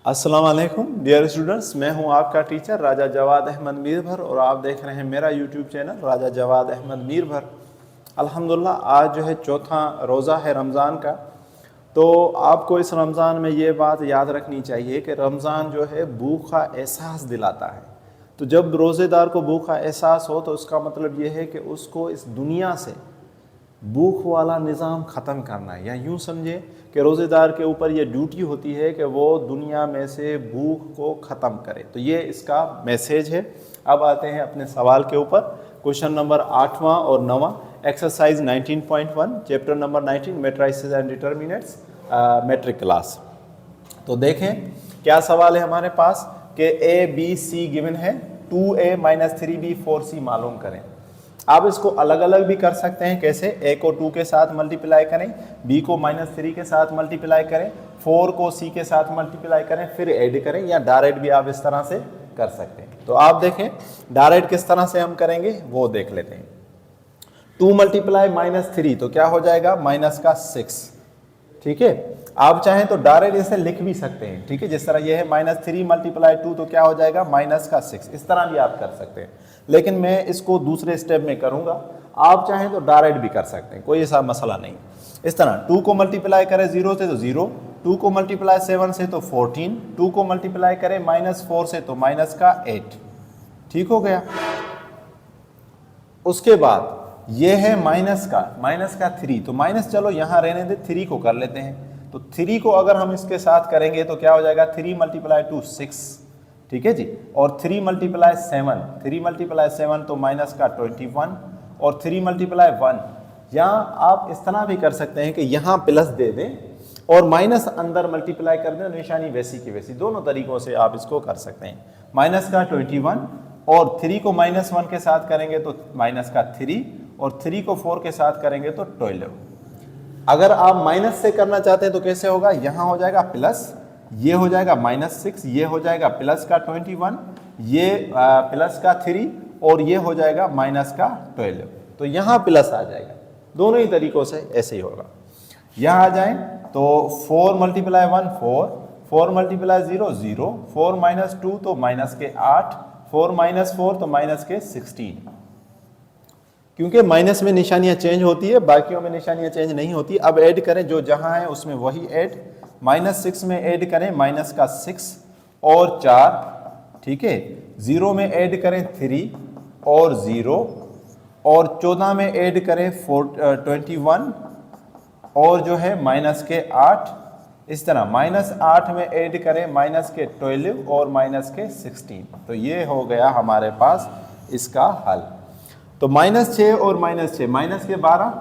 अस्सलाम वालेकुम dear students, मैं हूं आपका टीचर राजा जवाद अहमद मीरभर और आप देख रहे हैं मेरा यूट्यूब चैनल राजा जवाद अहमद मीरभर। अल्हम्दुलिल्लाह आज जो है चौथा रोज़ा है रमज़ान का। तो आपको इस रमज़ान में ये बात याद रखनी चाहिए कि रमज़ान जो है भूख का एहसास दिलाता है। तो जब रोज़ेदार को भूख का एहसास हो तो उसका मतलब ये है कि उसको इस दुनिया से भूख वाला निज़ाम ख़त्म करना है, या यूँ समझे कि रोज़ेदार के ऊपर ये ड्यूटी होती है कि वो दुनिया में से भूख को ख़त्म करे। तो ये इसका मैसेज है। अब आते हैं अपने सवाल के ऊपर। क्वेश्चन नंबर 8वां और 9वां, exercise 19.1 chapter number 19 matrices and determinants matric class. तो देखें क्या सवाल है हमारे पास कि ए बी सी गिवन है, 2a - 3b 4c मालूम करें। आप इसको अलग अलग भी कर सकते हैं। कैसे? a को 2 के साथ मल्टीप्लाई करें, b को -3 के साथ मल्टीप्लाई करें, 4 को c के साथ मल्टीप्लाई करें, फिर ऐड करें, या डायरेक्ट भी आप इस तरह से कर सकते हैं। तो आप देखें डायरेक्ट किस तरह से हम करेंगे वो देख लेते हैं। 2 × -3 तो क्या हो जाएगा? -6। ठीक है, आप चाहें तो डायरेक्ट इसे लिख भी सकते हैं। ठीक है, जिस तरह ये है -3 × 2 तो क्या हो जाएगा? -6। इस तरह भी आप कर सकते हैं, लेकिन मैं इसको दूसरे स्टेप में करूंगा। आप चाहें तो डायरेक्ट भी कर सकते हैं, कोई ऐसा मसला नहीं। इस तरह 2 को मल्टीप्लाई करें 0 से तो 0, 2 को मल्टीप्लाई 7 से तो 14, 2 को मल्टीप्लाई करें -4 से तो -8। ठीक हो गया। उसके बाद ये है माइनस का 3, तो माइनस चलो यहाँ रहने दे, 3 को कर लेते हैं। तो 3 को अगर हम इसके साथ करेंगे तो क्या हो जाएगा? 3 × 2 6। ठीक है जी। और 3 × 7, 3 × 7 तो -21, और 3 × 1, यहाँ आप इस तरह भी कर सकते हैं कि यहाँ प्लस दे दें और माइनस अंदर मल्टीप्लाई कर दें, निशानी वैसी की वैसी। दोनों तरीकों से आप इसको कर सकते हैं। -21 और 3 को -1 के साथ करेंगे तो -3, और 3 को 4 के साथ करेंगे तो 12। अगर आप माइनस से करना चाहते हैं तो कैसे होगा? यहाँ हो जाएगा प्लस, ये हो जाएगा -6, ये हो जाएगा प्लस का 21, ये प्लस का 3, और ये हो जाएगा -12। तो यहाँ प्लस आ जाएगा। दोनों ही तरीकों से ऐसे ही होगा। यहाँ आ जाएं तो 4 × 1 4, 4 × 0 0, 4 - 2 तो -8, 4 - 4 तो -16। क्योंकि माइनस में निशानियां चेंज होती है, बाकियों में निशानियां चेंज नहीं होती। अब ऐड करें, जो जहां है उसमें वही ऐड। -6 में ऐड करें -6 और 4। ठीक है, 0 में ऐड करें 3 और 0, और 14 में ऐड करें 21 और जो है -8। इस तरह -8 में ऐड करें -12 और -16। तो ये हो गया हमारे पास इसका हल। तो -6 और -6, माइनस के 12,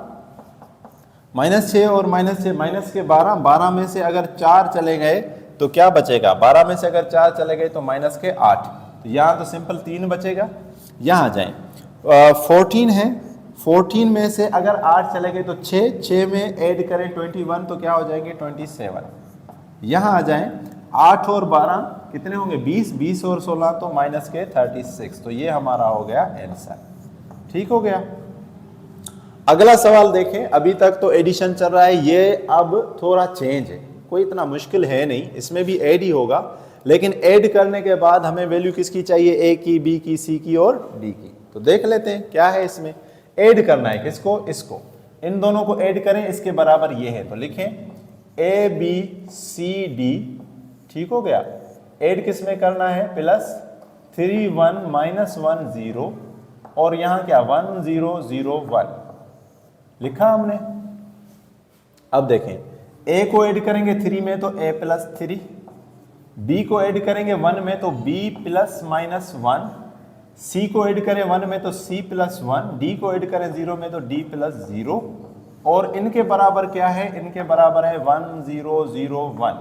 -6 और -6, -12 में से अगर 4 चले गए तो क्या बचेगा? 12 में से अगर 4 चले गए तो -8। तो यहाँ तो सिंपल 3 बचेगा। यहाँ जाएं, 14 है, 14 में से अगर 8 चले गए तो 6 में ऐड करें 21 तो क्या हो जाएंगे? 27। यहाँ आ जाएं, 8 और 12 कितने होंगे? 20 और 16 तो -36। तो ये हमारा हो गया आंसर। ठीक हो गया। अगला सवाल देखें। अभी तक तो एडिशन चल रहा है, ये अब थोड़ा चेंज है, कोई इतना मुश्किल है नहीं, इसमें भी ऐड ही होगा, लेकिन ऐड करने के बाद हमें वैल्यू किसकी चाहिए? ए की, बी की, सी की और डी की। तो देख लेते हैं क्या है इसमें। ऐड करना है किसको? इसको। इन दोनों को ऐड करें, इसके बराबर ये है, तो लिखें ए बी सी डी। ठीक हो गया। ऐड किस में करना है? +3 1 -1 0, और यहां क्या? 1 0 0 1 लिखा हमने। अब देखें, a को ऐड करेंगे 3 में तो a + 3, b को ऐड करेंगे 1 में तो b ± 1, c को ऐड करें 1 में तो c + 1, d को ऐड करें 0 में तो d + 0, और इनके बराबर क्या है? इनके बराबर है 1 0 0 1।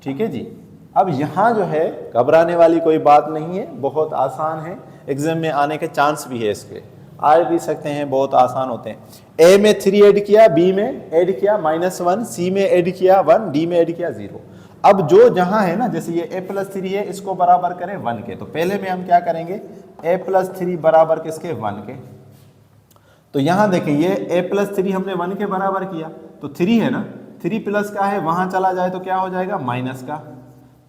ठीक है जी। अब यहाँ जो है घबराने वाली कोई बात नहीं है, बहुत आसान है, एग्जाम में आने के चांस भी है, इसके आ भी सकते हैं, बहुत आसान होते हैं। ए में 3 ऐड किया, बी में ऐड किया -1, सी में ऐड किया 1, डी में ऐड किया 0। अब जो जहां है ना, जैसे ये a + 3 है, इसको बराबर करें 1 के, तो पहले में हम क्या करेंगे? a + 3 बराबर किसके? 1 के। तो यहां देखें, ये a + 3 हमने 1 के बराबर किया, तो 3 है ना, 3 प्लस का है, वहां चला जाए तो क्या हो जाएगा? माइनस का।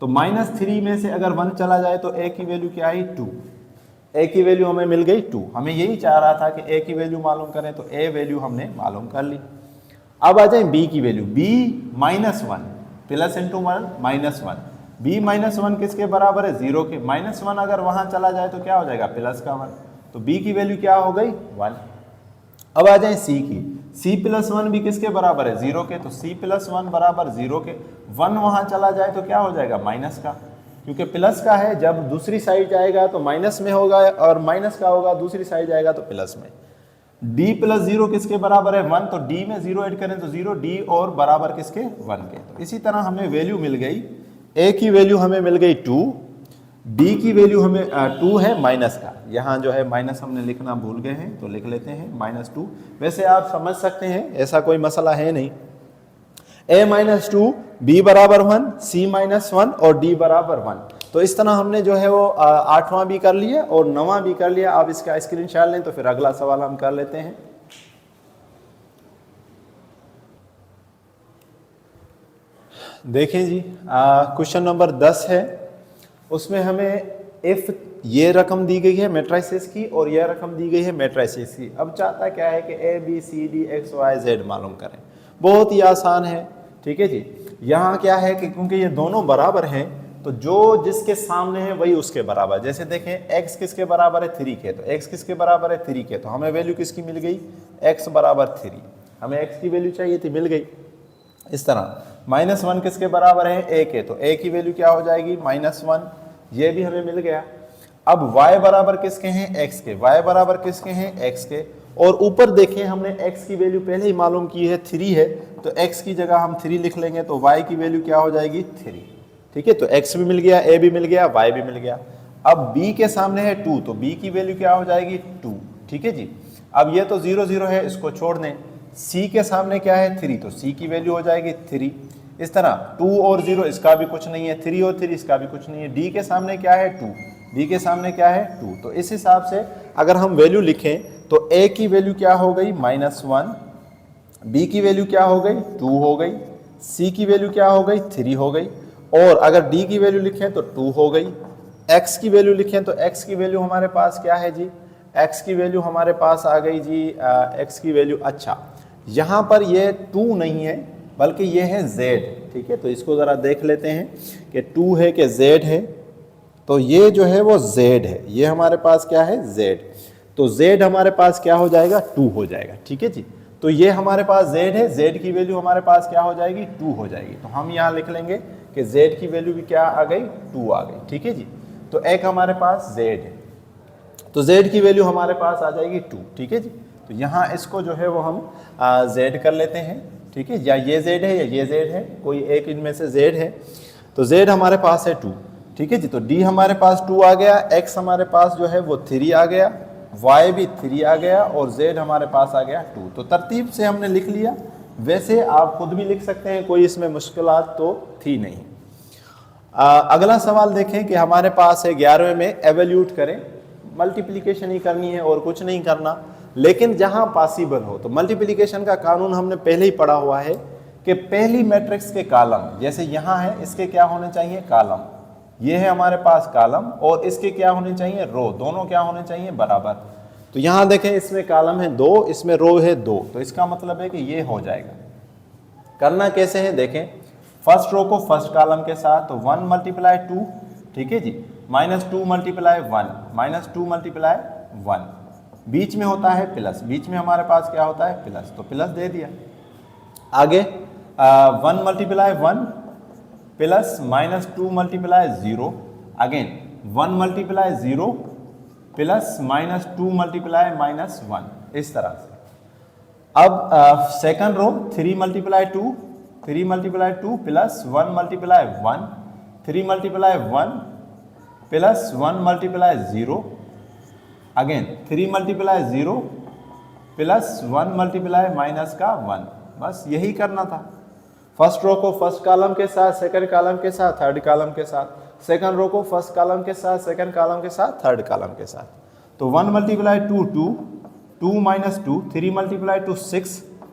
तो -3 में से अगर 1 चला जाए तो a की वैल्यू क्या आई 2, a की वैल्यू हमें मिल गई 2। हमें यही चाह रहा था कि a की वैल्यू मालूम करें, तो a वैल्यू हमने मालूम कर ली। अब आ जाए b की value, b -1 plus into 1 -1, b -1 किसके बराबर है 0 के, -1 अगर वहां चला जाए तो क्या हो जाएगा प्लस का 1, तो b की वैल्यू क्या हो गई 1। अब आ जाए c की, c + 1 भी किसके बराबर है 0 के, तो c + 1 बराबर 0 के, 1 वहां चला जाए तो क्या हो जाएगा माइनस का, क्योंकि प्लस का है, जब दूसरी साइड जाएगा तो माइनस में होगा और माइनस का होगा दूसरी साइड जाएगा तो प्लस में। d + 0 किसके बराबर है 1, तो d में 0 ऐड करें तो 0, d और बराबर किसके 1 के। तो इसी तरह हमें वैल्यू मिल गई, a की वैल्यू हमें मिल गई 2, b की वैल्यू हमें 2 है माइनस का, यहाँ जो है माइनस हमने लिखना भूल गए हैं तो लिख लेते हैं -2। वैसे आप समझ सकते हैं ऐसा कोई मसला है नहीं, a -2, b बराबर 1, c -1 और d बराबर 1। तो इस तरह हमने जो है वो 8वां भी कर लिया और 9वां भी कर लिया। आप इसका स्क्रीनशॉट लें तो फिर अगला सवाल हम कर लेते हैं। देखें जी, क्वेश्चन नंबर 10 है, उसमें हमें इफ ये रकम दी गई है मैट्रिसेस की और यह रकम दी गई है मैट्रिसेस की। अब चाहता क्या है कि a b c d x y z मालूम करें। बहुत ही आसान है, ठीक है जी। यहाँ क्या है कि क्योंकि ये दोनों बराबर हैं तो जो जिसके सामने है वही उसके बराबर। जैसे देखें x किसके बराबर है 3 के, तो x किसके बराबर है 3 के, तो हमें वैल्यू किसकी मिल गई x बराबर 3, हमें x की वैल्यू चाहिए थी मिल गई। इस तरह -1 किसके बराबर है a के, तो a की वैल्यू क्या हो जाएगी -1, ये भी हमें मिल गया। अब y बराबर किसके हैं x के, y बराबर किसके हैं x के, और ऊपर देखें हमने x की वैल्यू पहले ही मालूम की है 3 है, तो x की जगह हम 3 लिख लेंगे तो y की वैल्यू क्या हो जाएगी 3, ठीक है। तो x भी मिल गया, a भी मिल गया, y भी मिल गया। अब b के सामने है 2, तो b की वैल्यू क्या हो जाएगी 2, ठीक है जी। अब ये तो 0 0 है, इसको छोड़ दें। c के सामने क्या है 3, तो c की वैल्यू हो जाएगी 3। इस तरह 2 और 0 इसका भी कुछ नहीं है, 3 और 3 इसका भी कुछ नहीं है। d के सामने क्या है 2, d के सामने क्या है 2। तो इस हिसाब से अगर हम वैल्यू लिखें तो a की वैल्यू क्या हो गई -1, b की वैल्यू क्या हो गई 2 हो गई, c की वैल्यू क्या हो गई 3 हो गई, और अगर d की वैल्यू लिखें तो 2 हो गई। x की वैल्यू लिखें तो x की वैल्यू हमारे पास क्या है जी, x की वैल्यू हमारे पास आ गई जी x की वैल्यू, अच्छा यहाँ पर ये 2 नहीं है बल्कि ये है z, ठीक है। तो इसको ज़रा देख लेते हैं कि 2 है कि z है, तो ये जो है वो z है, ये हमारे पास क्या है z, तो z हमारे पास क्या हो जाएगा 2 हो जाएगा, ठीक है जी। तो ये हमारे पास z है, z की वैल्यू हमारे पास क्या हो जाएगी 2 हो जाएगी। तो हम यहाँ लिख लेंगे कि z की वैल्यू भी क्या आ गई 2 आ गई, ठीक है जी। तो एक हमारे पास z है, तो z की वैल्यू हमारे पास आ जाएगी 2, ठीक है जी। तो यहाँ इसको जो है वो हम z कर लेते हैं, ठीक है, या ये z है या ये z है, कोई एक इनमें से z है। तो z हमारे पास है 2, ठीक है जी। तो d हमारे पास 2 आ गया, x हमारे पास जो है वो 3 आ गया, y भी 3 आ गया और z हमारे पास आ गया 2। तो तरतीब से हमने लिख लिया, वैसे आप खुद भी लिख सकते हैं, कोई इसमें मुश्किलात तो थी नहीं। अगला सवाल देखें कि हमारे पास है 11वें में एवल्यूट करें, मल्टीप्लिकेशन ही करनी है और कुछ नहीं करना, लेकिन जहां पॉसिबल हो। तो मल्टीप्लिकेशन का कानून हमने पहले ही पढ़ा हुआ है कि पहली मैट्रिक्स के कॉलम, जैसे यहाँ है, इसके क्या होने चाहिए कॉलम, ये है हमारे पास कॉलम, और इसके क्या होने चाहिए रो, दोनों क्या होने चाहिए बराबर। तो यहाँ देखें इसमें कॉलम है 2, इसमें रो है 2, तो इसका मतलब है कि ये हो जाएगा। करना कैसे है देखें, फर्स्ट रो को फर्स्ट कॉलम के साथ, तो 1 × 2, ठीक है जी, -2 × 1, -2 × 1, बीच में होता है प्लस, बीच में हमारे पास क्या होता है प्लस, तो प्लस दे दिया। आगे 1 × 1 प्लस -2 × 0, अगेन 1 × 0 प्लस -2 × -1, इस तरह से। अब second row 3 × 2 plus 1 × 1, 3 × 1 plus 1 × 0, again 3 × 0 plus 1 × -1, बस यही करना था। फर्स्ट रो को फर्स्ट कॉलम के साथ, सेकंड कॉलम के साथ, थर्ड कॉलम के साथ, सेकंड रो को फर्स्ट कॉलम के साथ, सेकंड कॉलम के साथ, थर्ड कॉलम के साथ। तो 1 × 2 2, 2 - 2, 3 × 2 6,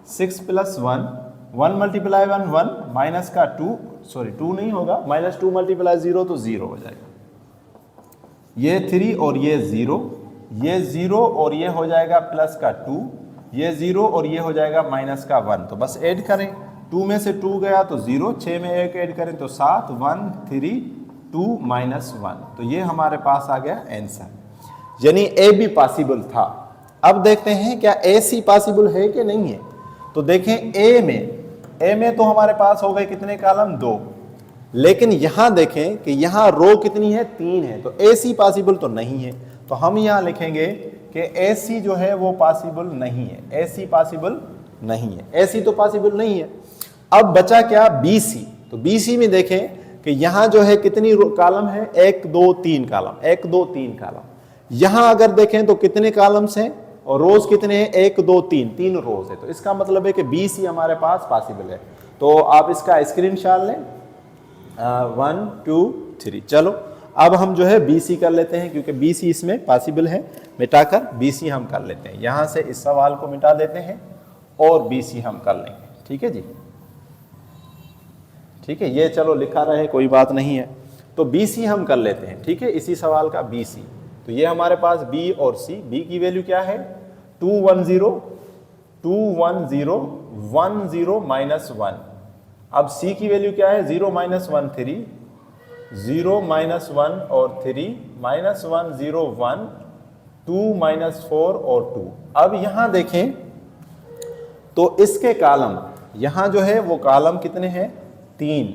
6 + 1, 1 × 1 1, -2 सॉरी 2 नहीं होगा, -2 मल्टीप्लाई 0 तो 0 हो जाएगा। ये 3 और ये 0, ये 0 और ये हो जाएगा प्लस का 2, ये 0 और ये हो जाएगा माइनस का 1। तो बस ऐड करें, 2 में से 2 गया तो 0, 6 में 1 ऐड करें तो 7, 1 3 2 -1। तो ये हमारे पास आ गया आंसर, यानी ए भी पॉसिबल था। अब देखते हैं क्या ए सी पॉसिबल है कि नहीं है। तो देखें ए में तो हमारे पास हो गए कितने कॉलम, 2, लेकिन यहां देखें कि यहां रो कितनी है, 3 है। तो ए सी पॉसिबल तो नहीं है, तो हम यहां लिखेंगे कि ए सी जो है वो पॉसिबल नहीं है, ए सी पॉसिबल नहीं है, ए सी तो पॉसिबल नहीं है। अब बचा क्या, बी सी। तो बी सी में देखें कि यहां जो है कितनी कॉलम है, 1 2 3 कॉलम, 1 2 3 कॉलम। यहां अगर देखें तो कितने कॉलम्स हैं और रोज कितने हैं, 1 2 3, 3 रोज है। तो इसका मतलब है कि बी सी हमारे पास पॉसिबल है। तो आप इसका स्क्रीनशॉट लें, 1 2 3। चलो अब हम जो है बी सी कर लेते हैं, क्योंकि बी सी इसमें पॉसिबल है। मिटाकर बी सी हम कर लेते हैं, यहां से इस सवाल को मिटा देते हैं और बी सी हम कर लेंगे। ठीक है जी, ठीक है, ये चलो लिखा रहे, कोई बात नहीं है। तो बी सी हम कर लेते हैं, ठीक है, इसी सवाल का बी सी। तो ये हमारे पास बी और सी, बी की वैल्यू क्या है, 2 1 0 2 1 0 1 0 -1। अब सी की वैल्यू क्या है, 0 -1 3 0 -1 और 3 -1 0 1 2 -4 और 2। अब यहां देखें तो इसके कॉलम, यहां जो है वो कॉलम कितने हैं, 3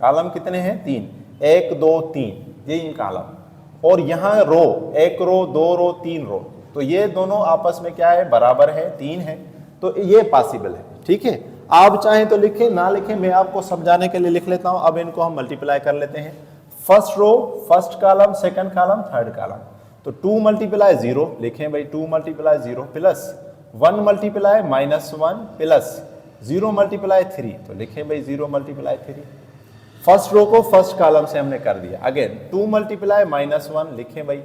कॉलम कितने हैं, 3, 1 2 3, ये इन कॉलम। और यहाँ रो, 1 रो 2 रो 3 रो, तो ये दोनों आपस में क्या है, बराबर है, 3 है। तो ये पॉसिबल है। ठीक है, आप चाहें तो लिखें, ना लिखें, मैं आपको समझाने के लिए लिख लेता हूं। अब इनको हम मल्टीप्लाई कर लेते हैं, first row first column, second column, third column. तो 2 मल्टीप्लाई 0 लिखें भाई, 2 multiply 0 plus 1 multiply -1 plus 0 multiply 3, तो लिखें भाई 0 मल्टीप्लाई 3। फर्स्ट रो को फर्स्ट कॉलम से हमने कर दिया। अगेन 2 मल्टीप्लाई -1 लिखें भाई,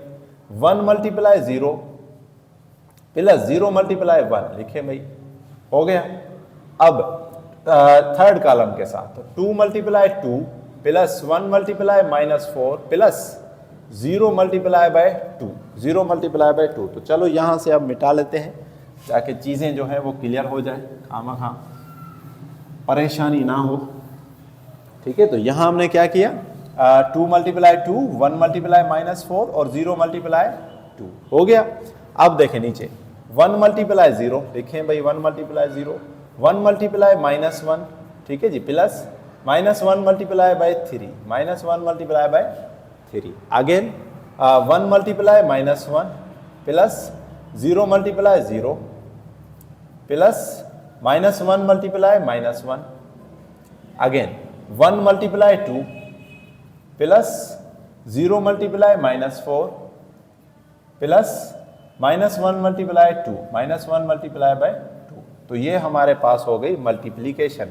1 मल्टीप्लाई 0 प्लस 0 मल्टीप्लाई 1 लिखें भाई, हो गया। अब थर्ड कॉलम के साथ, तो 2 multiply 2 plus 1 multiply -4 plus 0 multiply by 2, 0 multiply by 2। तो चलो यहां से अब मिटा लेते हैं, ताकि चीजें जो है वो क्लियर हो जाए, खामखा परेशानी ना हो। ठीक है, तो यहां हमने क्या किया, 2 मल्टीप्लाई 2, 1 मल्टीप्लाई -4 और 0 मल्टीप्लाई 2, हो गया। अब देखें नीचे, 1 मल्टीप्लाई 0 लिखें भाई, 1 मल्टीप्लाई 0, 1 मल्टीप्लाई -1, ठीक है जी, plus -1 multiply by 3, -1 multiply by 3। Again 1 multiply -1 plus 0 multiply 0 plus -1 multiply -1। Again 1 multiply 2 plus 0 multiply -4 plus -1 multiply 2, -1 multiply by 2। तो ये हमारे पास हो गई मल्टीप्लीकेशन।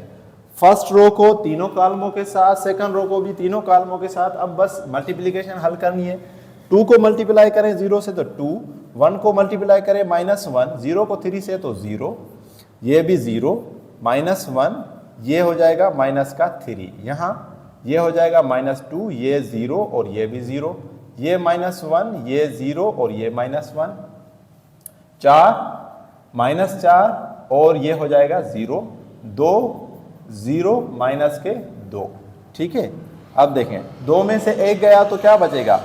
फर्स्ट रो को तीनों कॉलमों के साथ, सेकंड रो को भी तीनों कॉलमों के साथ। अब बस मल्टीप्लीकेशन हल करनी है। 2 को मल्टीप्लाई करें 0 से तो 2, 1 को मल्टीप्लाई करें -1, 0 को 3 से तो 0, ये भी 0, -1, ये हो जाएगा माइनस का 3, यहाँ ये हो जाएगा -2, ये 0 और ये भी 0, ये -1, ये 0 और ये -1, 4 -4 और ये हो जाएगा 0, 2 0 माइनस के 2। ठीक है, अब देखें 2 में से 1 गया तो क्या बचेगा,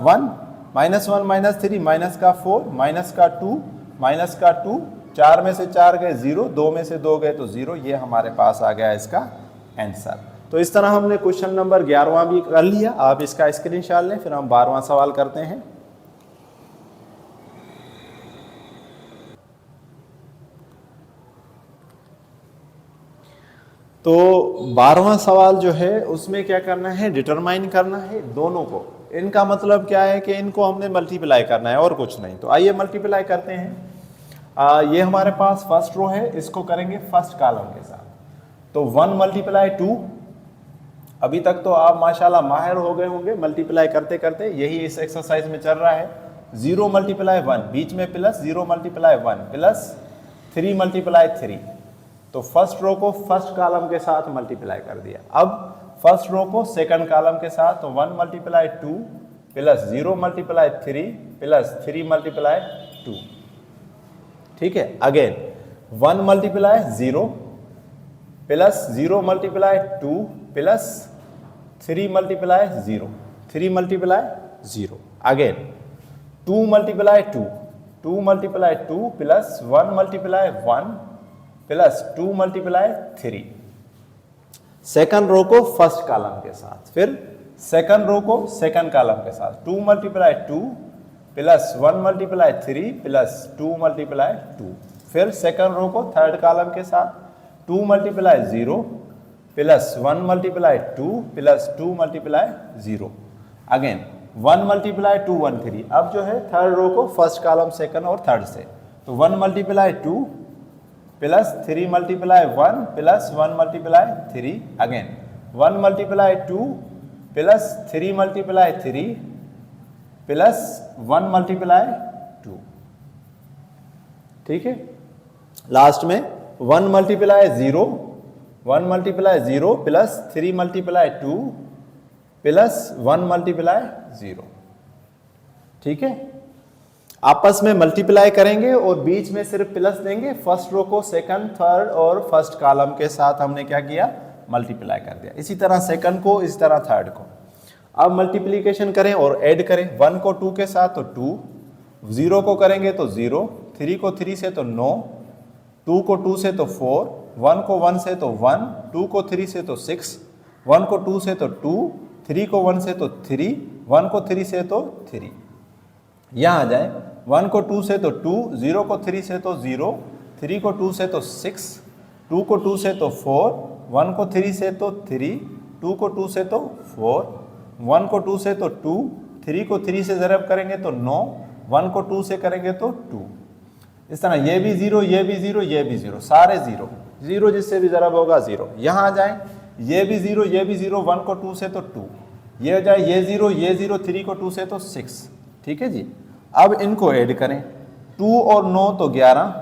1, -1 -3 माइनस का 4 माइनस का 2 माइनस का 2, 4 में से 4 गए 0, 2 में से 2 गए तो 0। ये हमारे पास आ गया इसका आंसर। तो इस तरह हमने क्वेश्चन नंबर 11वां भी कर लिया। आप इसका स्क्रीनशॉट लें, फिर हम 12वां सवाल करते हैं। तो 12वां सवाल जो है उसमें क्या करना है, डिटरमाइन करना है दोनों को। इनका मतलब क्या है कि इनको हमने मल्टीप्लाई करना है और कुछ नहीं। तो आइए मल्टीप्लाई करते हैं। ये हमारे पास फर्स्ट रो है, इसको करेंगे फर्स्ट कॉलम के साथ। तो 1 मल्टीप्लाई 2, अभी तक तो आप माशाल्लाह माहिर हो गए होंगे मल्टीप्लाई करते करते, यही इस एक्सरसाइज में चल रहा है। 0 मल्टीप्लाई 1, बीच में प्लस 0 मल्टीप्लाई 1 प्लस 3 मल्टीप्लाई 3, तो फर्स्ट रो को फर्स्ट कॉलम के साथ मल्टीप्लाई कर दिया। अब फर्स्ट रो को सेकंड कॉलम के साथ, तो 1 multiply 2 plus 0 multiply 3 plus 3 multiply 2। ठीक है, again 1 multiply 0 plus 0 multiply 2 plus 3 multiply 0, 3 multiply 0। Again 2 multiply 2, 2 multiply 2 plus 1 multiply 1 plus 2 multiply 3। Second row को फर्स्ट कॉलम के साथ, फिर सेकंड रो को सेकंड कॉलम के साथ, 2 multiply 2 plus 1 multiply 3 plus 2 multiply 2। फिर सेकंड रो को थर्ड कॉलम के साथ, 2 multiply 0 plus 1 multiply 2 plus 2 multiply 0। Again 1 multiply 2 1 3। अब जो है थर्ड रो को फर्स्ट कॉलम सेकंड और थर्ड से, तो 1 multiply 2 plus 3 multiply 1 plus 1 multiply 3। Again 1 multiply 2 plus 3 multiply 3 plus 1 multiply 2। ठीक है, लास्ट में 1 multiply 0, 1 multiply 0 plus 3 multiply 2 plus 1 multiply 0। ठीक है, आपस में मल्टीप्लाई करेंगे और बीच में सिर्फ प्लस देंगे। फर्स्ट रो को सेकंड, थर्ड और फर्स्ट कॉलम के साथ हमने क्या किया, मल्टीप्लाई कर दिया। इसी तरह सेकंड को, इस तरह थर्ड को। अब मल्टीप्लिकेशन करें और ऐड करें। 1 को 2 के साथ तो 2, 0 को करेंगे तो 0, 3 को 3 से तो 9, 2 को 2 से तो 4, 1 को 1 से तो 1, 2 को 3 से तो 6, 1 को 2 से तो 2, 3 को 1 से तो 3, 1 को 3 से तो 3। यहाँ आ जाए, 1 को 2 से तो 2, 0 को 3 से तो 0, 3 को 2 से तो 6, 2 को 2 से तो 4, 1 को 3 से तो 3, 2 को 2 से तो 4, 1 को 2 से तो 2, 3 को 3 से ज़रब करेंगे तो 9, 1 को 2 से करेंगे तो 2। इस तरह ये भी 0, ये भी 0, ये भी 0, सारे 0, 0 जिससे भी ज़रब होगा 0। यहाँ आ जाए, ये भी 0, ये भी 0, 1 को 2 से तो 2, ये हो जाए ये 0, ये 0, 3 को 2 से तो 6। ठीक है जी, अब इनको ऐड करें। 2 और 9 तो 11,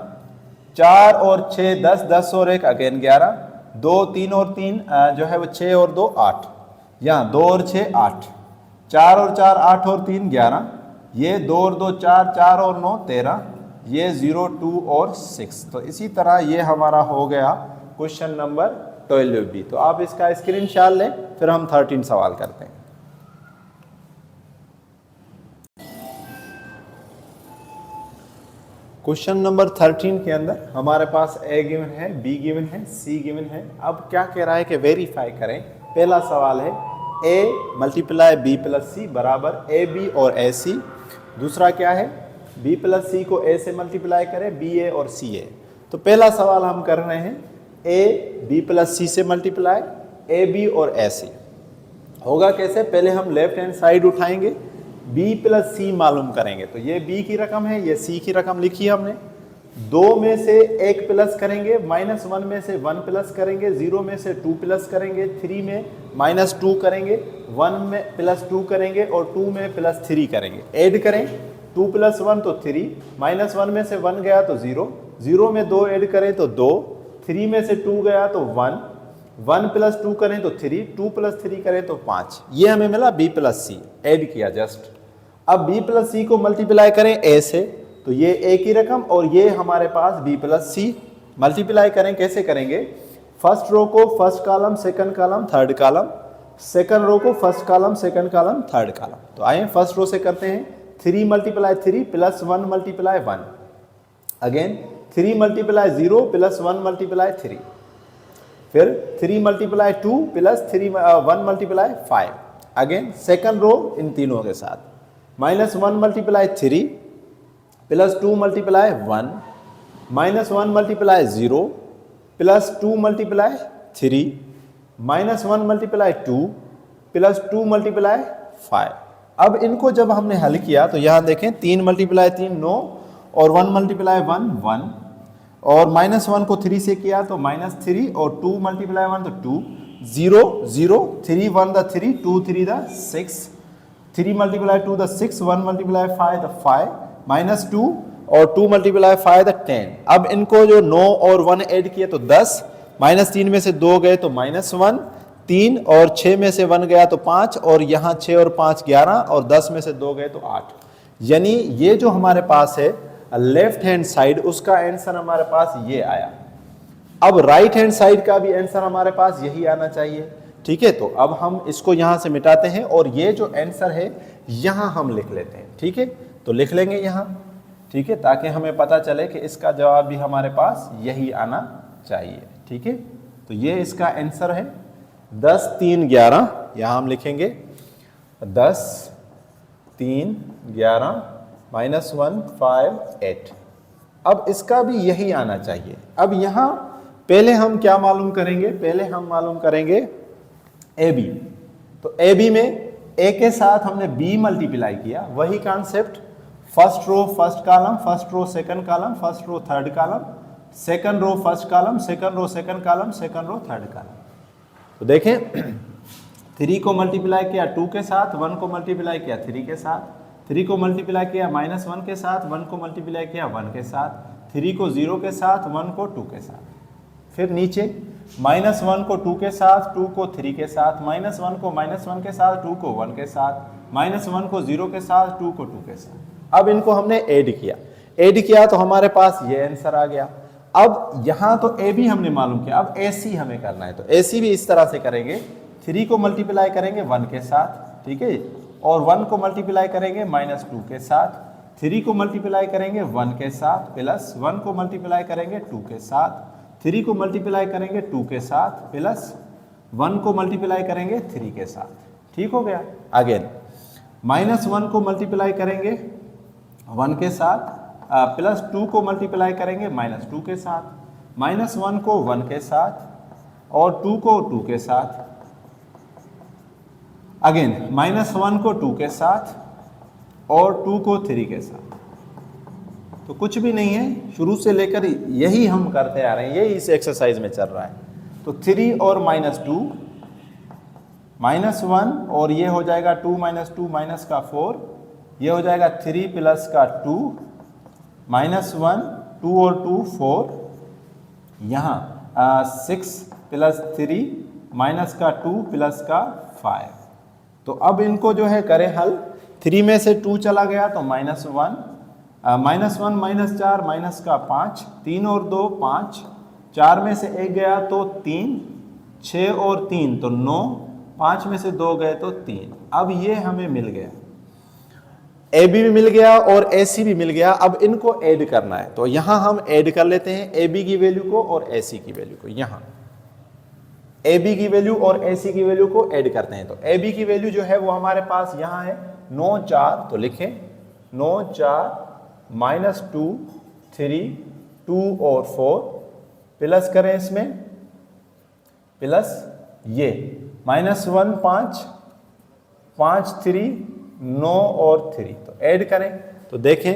4 और 6 10, 10 और 1 अगेन 11, 2 3 और 3 जो है वो 6 और 2 8, यहाँ 2 और 6 8, 4 और 4 8 और 3 11, ये 2 और 2 4, 4 और 9 13, ये 0 2 और 6। तो इसी तरह ये हमारा हो गया क्वेश्चन नंबर 12B। तो आप इसका स्क्रीनशॉट लें, फिर हम 13 सवाल करते हैं। क्वेश्चन नंबर 13 के अंदर हमारे पास ए गिवन है, बी गिवन है, सी गिवन है। अब क्या कह रहा है कि वेरीफाई करें। पहला सवाल है ए मल्टीप्लाई बी प्लस सी बराबर ए बी और ए सी। दूसरा क्या है, बी प्लस सी को ए से मल्टीप्लाई करें, बी ए और सी ए। तो पहला सवाल हम कर रहे हैं ए बी प्लस सी से मल्टीप्लाई, ए बी और ए सी। होगा कैसे, पहले हम लेफ्ट हैंड साइड उठाएंगे, b प्लस सी मालूम करेंगे। तो ये b की रकम है, ये c की रकम लिखी है हमने। 2 में से 1 प्लस करेंगे, -1 में से 1 प्लस करेंगे, 0 में से 2 प्लस करेंगे, 3 में -2 करेंगे, 1 में +2 करेंगे और 2 में +3 करेंगे। ऐड करें, 2 + 1 तो 3, -1 में से 1 गया तो 0, 0 में 2 ऐड करें तो 2, 3 में से 2 गया तो 1, 1 + 2 करें तो 3, 2 + 3 करें तो 5। ये हमें मिला b + c, ऐड किया जस्ट। अब b + c को मल्टीप्लाई करें a से, तो ये a की रकम और ये हमारे पास b + c। मल्टीप्लाई करें, कैसे करेंगे, फर्स्ट रो को first column, second column, third column, second row को first column, second column, third column. तो आइए फर्स्ट रो से करते हैं। 3 × 3 + 1 × 1, अगेन 3 × 0 + 1 × 3, फिर 3 × 2 + 1 × 5। अगेन सेकंड रो इन तीनों के साथ, -1 × 3 + 2 × 1, -1 × 0 + 2 × 3, -1 × 2 + 2 × 5। अब इनको जब हमने हल किया तो यहाँ देखें, 3 × 3 9 और 1 × 1 1, और -1 को 3 से किया तो -3 और 2 × 1 तो 2, 0 0, 3 1 द 3, 2 3 द 6, 3 × 2 द 6, 1 × 5 द 5, -2 और 2 × 5 द 10। अब इनको जो 9 और 1 ऐड किए तो 10, -3 में से 2 गए तो -1, 3 और 6 में से 1 गया तो 5, और यहाँ 6 और 5 11, और 10 में से 2 गए तो 8। यानी ये जो हमारे पास है लेफ्ट हैंड साइड, उसका आंसर हमारे पास ये आया। अब राइट हैंड साइड का भी आंसर हमारे पास यही आना चाहिए। ठीक है, तो अब हम इसको यहां से मिटाते हैं और ये जो आंसर है यहां हम लिख लेते हैं। ठीक है, तो लिख लेंगे यहां, ठीक है, ताकि हमें पता चले कि इसका जवाब भी हमारे पास यही आना चाहिए। ठीक है, तो ये इसका आंसर है 10 3 11, यहां हम लिखेंगे 10 3 11 -1 5 8। अब इसका भी यही आना चाहिए। अब यहां पहले हम क्या मालूम करेंगे, पहले हम मालूम करेंगे ए बी। तो ए बी में ए के साथ हमने बी मल्टीप्लाई किया, वही concept, first row first column, first row second column, first row third column, second row first column, second row second column, second row third column. तो देखें 3 को मल्टीप्लाई किया 2 के साथ, 1 को मल्टीप्लाई किया 3 के साथ, 3 को मल्टीप्लाई किया -1 के साथ, 1 को मल्टीप्लाई किया 1 के साथ, 3 को 0 के साथ, 1 को 2 के साथ। फिर नीचे -1 को 2 के साथ, 2 को 3 के साथ, -1 को -1 के साथ, 2 को 1 के साथ, -1 को 0 के साथ, 2 को 2 के साथ। अब इनको हमने ऐड किया तो हमारे पास ये आंसर आ गया। अब यहाँ तो ए बी हमने मालूम किया, अब ए सी हमें करना है। तो ए सी भी इस तरह से करेंगे, 3 को मल्टीप्लाई करेंगे 1 के साथ, ठीक है, और 1 को मल्टीप्लाई करेंगे -2 के साथ, 3 को मल्टीप्लाई करेंगे 1 के साथ, प्लस 1 को मल्टीप्लाई करेंगे 2 के साथ, 3 को मल्टीप्लाई करेंगे 2 के साथ, प्लस 1 को मल्टीप्लाई करेंगे 3 के साथ। ठीक हो गया। अगेन -1 को मल्टीप्लाई करेंगे 1 के साथ, प्लस 2 को मल्टीप्लाई करेंगे -2 के साथ, -1 को 1 के साथ और 2 को 2 के साथ, अगेन -1 को 2 के साथ और 2 को 3 के साथ। तो कुछ भी नहीं है, शुरू से लेकर यही हम करते आ रहे हैं, यही इस एक्सरसाइज में चल रहा है। तो 3 और -2 -1 और ये हो जाएगा 2 -2 माइनस का 4, ये हो जाएगा 3 प्लस का 2 -1 2 और 2 4, यहाँ 6 प्लस 3 माइनस का 2 प्लस का 5। तो अब इनको जो है करें हल। 3 में से 2 चला गया तो -1, -1 -4 माइनस का 5, 3 और 2 5, 4 में से 1 गया तो 3, 6 और 3 तो 9, 5 में से 2 गए तो 3। अब ये हमें मिल गया, ए बी भी मिल गया और ए सी भी मिल गया। अब इनको ऐड करना है, तो यहां हम ऐड कर लेते हैं ए बी की वैल्यू को और ए सी की वैल्यू को। यहां ए बी की वैल्यू और ए सी की वैल्यू को ऐड करते हैं। तो ए बी की वैल्यू जो है वो हमारे पास यहां है 9 4, तो लिखें 9 4 -2 3 2 और 4, प्लस करें इसमें, प्लस ये -1 5 5 3 9 और 3, तो ऐड करें। तो देखें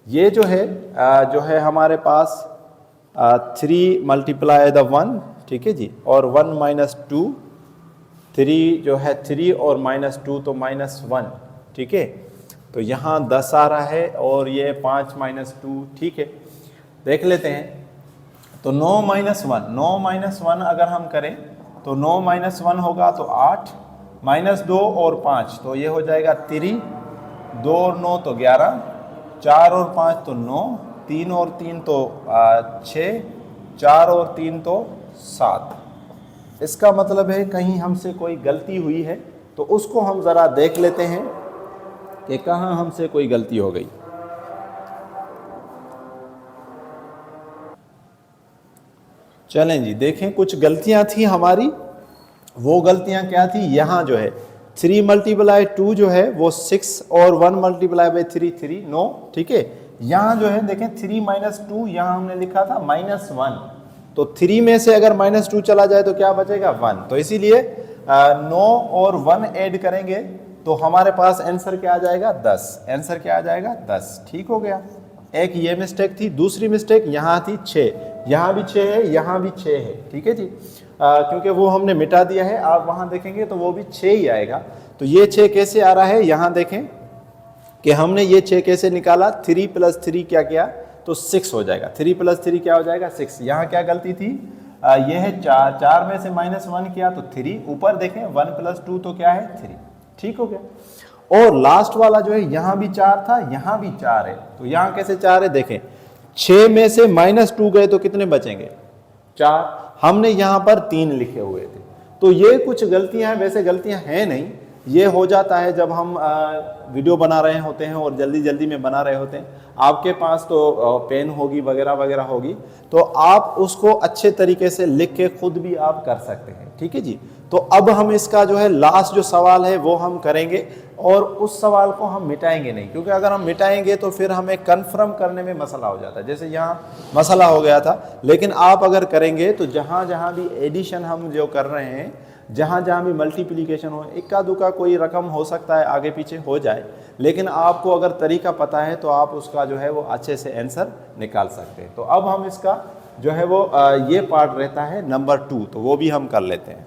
ये जो है हमारे पास 3 मल्टीप्लाई द 1, ठीक है जी, और 1 -2, 3 जो है 3 और -2 तो -1, ठीक है। तो यहाँ 10 आ रहा है और ये 5 -2, ठीक है। देख लेते हैं, तो 9 -1 अगर हम करें तो 9 -1 होगा तो 8, -2 और 5 तो ये हो जाएगा 3, 2 और 9 तो 11, 4 और 5 तो 9, 3 और 3 तो 6, 4 और 3 तो 7। इसका मतलब है कहीं हमसे कोई गलती हुई है, तो उसको हम ज़रा देख लेते हैं कि कहाँ हमसे कोई गलती हो गई। चलें जी, देखें कुछ गलतियां थी हमारी। वो गलतियां क्या थी, यहाँ जो है 3 × 2 जो है वो 6 और 1 × 3 3 9, ठीक है। यहाँ जो है देखें 3 - 2, यहाँ हमने लिखा था -1, तो 3 में से अगर -2 चला जाए तो क्या बचेगा 1। तो इसीलिए 9 और 1 ऐड करेंगे तो हमारे पास आंसर क्या आ जाएगा 10। आंसर क्या आ जाएगा 10। ठीक हो गया। एक ये मिस्टेक थी। दूसरी मिस्टेक यहाँ थी 6, यहाँ भी 6 है, यहाँ भी 6 है, ठीक है जी। क्योंकि वो हमने मिटा दिया है, आप वहाँ देखेंगे तो वो भी 6 ही आएगा। तो ये 6 कैसे आ रहा है, यहाँ देखें कि हमने ये 6 कैसे निकाला। 3 + 3 क्या किया तो 6 हो जाएगा। 3 + 3 क्या हो जाएगा 6। यहाँ क्या गलती थी, ये है 4, 4 में से -1 किया तो 3, ऊपर देखें 1 + 2 तो क्या है 3, ठीक हो गया। और लास्ट वाला जो है यहाँ भी 4 था, यहाँ भी 4 है, तो यहाँ कैसे 4 है देखें, 6 में से -2 गए तो कितने बचेंगे 4, हमने यहाँ पर 3 लिखे हुए थे। तो ये कुछ गलतियां हैं, वैसे गलतियां हैं नहीं, ये हो जाता है जब हम वीडियो बना रहे होते हैं और जल्दी जल्दी में बना रहे होते हैं। आपके पास तो पेन होगी वगैरह वगैरह होगी, तो आप उसको अच्छे तरीके से लिख के खुद भी आप कर सकते हैं, ठीक है जी। तो अब हम इसका जो है लास्ट जो सवाल है वो हम करेंगे, और उस सवाल को हम मिटाएंगे नहीं, क्योंकि अगर हम मिटाएंगे तो फिर हमें कन्फर्म करने में मसला हो जाता है। जैसे यहाँ मसला हो गया था, लेकिन आप अगर करेंगे तो जहाँ जहाँ भी एडिशन हम जो कर रहे हैं, जहाँ जहाँ भी मल्टीप्लिकेशन हो, इक्का दुक्का कोई रकम हो सकता है आगे पीछे हो जाए, लेकिन आपको अगर तरीका पता है तो आप उसका जो है वो अच्छे से आंसर निकाल सकते हैं। तो अब हम इसका जो है वो ये पार्ट रहता है नंबर 2, तो वो भी हम कर लेते हैं।